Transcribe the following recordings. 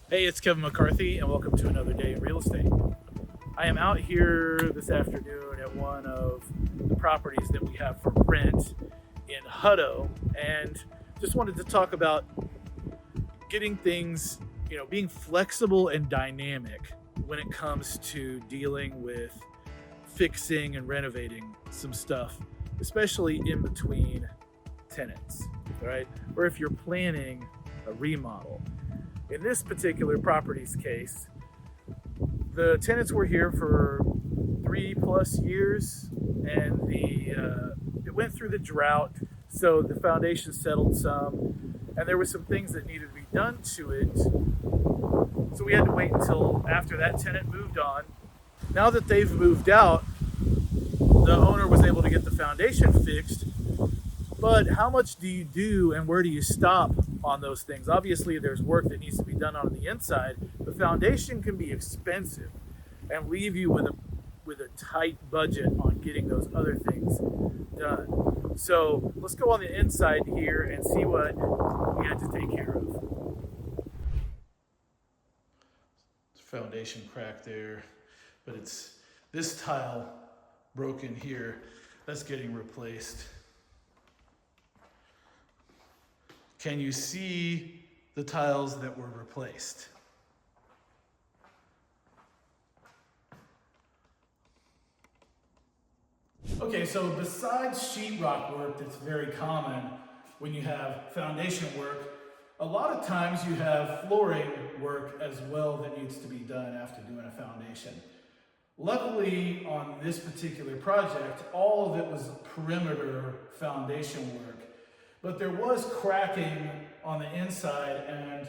Hey, it's Kevin McCarthy, and welcome to another day in real estate. I am out here this afternoon at one of the properties that we have for rent in Hutto, and just wanted to talk about getting things, being flexible and dynamic when it comes to dealing with fixing and renovating some stuff, especially in between tenants, right? Or if you're planning a remodel. In this particular property's case, the tenants were here for 3+ years, and it went through the drought, so the foundation settled some, and there were some things that needed to be done to it. So we had to wait until after that tenant moved on. Now that they've moved out, the owner was able to get the foundation fixed. But how much do you do and where do you stop on those things? Obviously, there's work that needs to be done on the inside. The foundation can be expensive and leave you with a tight budget on getting those other things done. So let's go on the inside here and see what we had to take care of. Foundation crack there, but it's this tile broken here. That's getting replaced. Can you see the tiles that were replaced? Okay, so besides sheetrock work that's very common when you have foundation work, a lot of times you have flooring work as well that needs to be done after doing a foundation. Luckily, on this particular project, all of it was perimeter foundation work, but there was cracking on the inside, and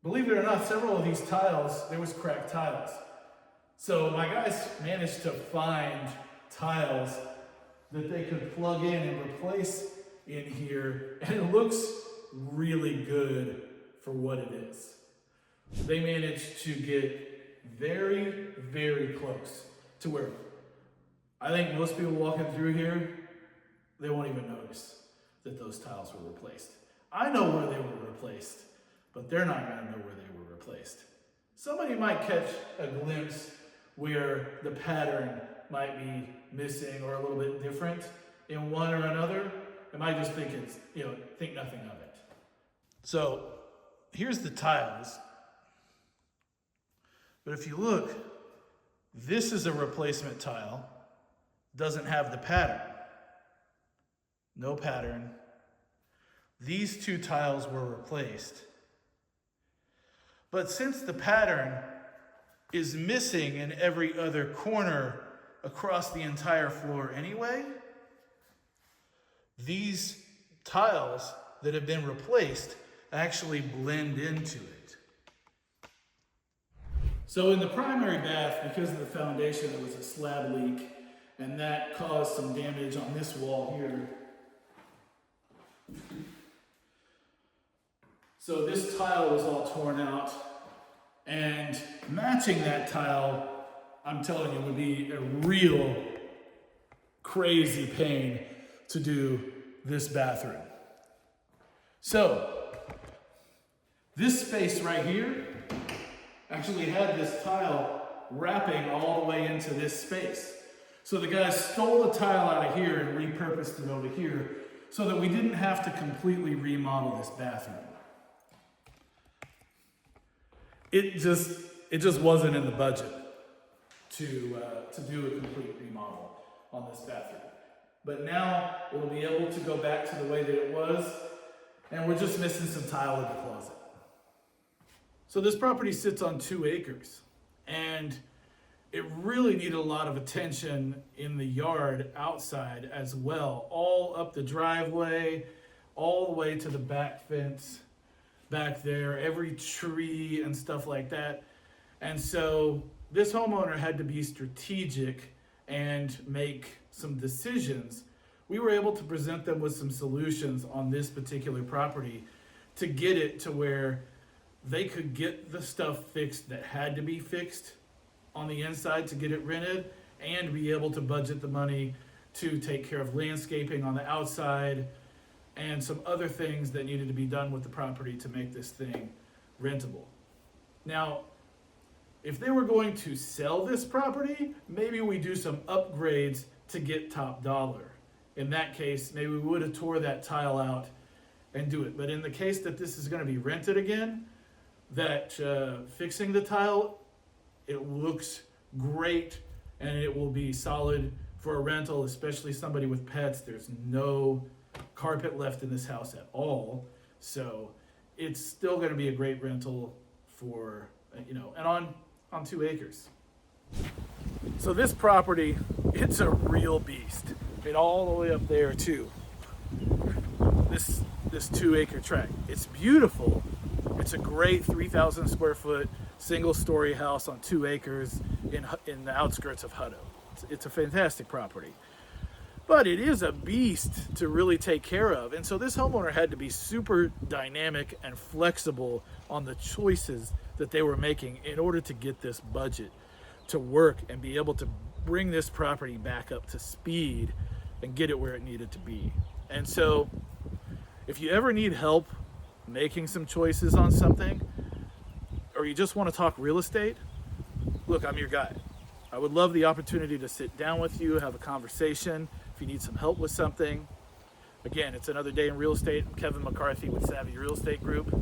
believe it or not, several of these tiles, there was cracked tiles. So my guys managed to find tiles that they could plug in and replace in here, and it looks really good for what it is. They managed to get very, very close to where I think most people walking through here, they won't even notice that those tiles were replaced. I know where they were replaced, but they're not gonna know where they were replaced. Somebody might catch a glimpse where the pattern might be missing or a little bit different in one or another. It might just think think nothing of it. So here's the tiles. But if you look, this is a replacement tile. Doesn't have the pattern. No pattern. These two tiles were replaced. But since the pattern is missing in every other corner across the entire floor anyway, these tiles that have been replaced actually blend into it. So in the primary bath, because of the foundation, there was a slab leak, and that caused some damage on this wall here. So this tile was all torn out, and matching that tile, I'm telling you, would be a real crazy pain to do this bathroom. So this space right here actually had this tile wrapping all the way into this space. So the guys stole the tile out of here and repurposed it over here so that we didn't have to completely remodel this bathroom. It just wasn't in the budget to do a complete remodel on this bathroom. But now it'll be able to go back to the way that it was, and we're just missing some tile in the closet. So this property sits on 2 acres, and it really needed a lot of attention in the yard outside as well, all up the driveway, all the way to the back fence back there, every tree and stuff like that. And so this homeowner had to be strategic and make some decisions. We were able to present them with some solutions on this particular property to get it to where they could get the stuff fixed that had to be fixed on the inside to get it rented, and be able to budget the money to take care of landscaping on the outside and some other things that needed to be done with the property to make this thing rentable. Now, if they were going to sell this property, maybe we do some upgrades to get top dollar. In that case, maybe we would have tore that tile out and do it. But in the case that this is going to be rented again, that fixing the tile, it looks great and it will be solid for a rental, especially somebody with pets. There's no carpet left in this house at all. So it's still going to be a great rental for, and on 2 acres. So this property, it's a real beast. All the way up there too. This 2 acre tract. It's beautiful. It's a great 3,000 square foot single story house on 2 acres in the outskirts of Hutto. It's a fantastic property. But it is a beast to really take care of. And so this homeowner had to be super dynamic and flexible on the choices that they were making in order to get this budget to work and be able to bring this property back up to speed and get it where it needed to be. And so if you ever need help making some choices on something, or you just want to talk real estate, look, I'm your guy. I would love the opportunity to sit down with you, have a conversation. If you need some help with something, again, it's another day in real estate. I'm Kevin McCarthy with Savvy Real Estate Group.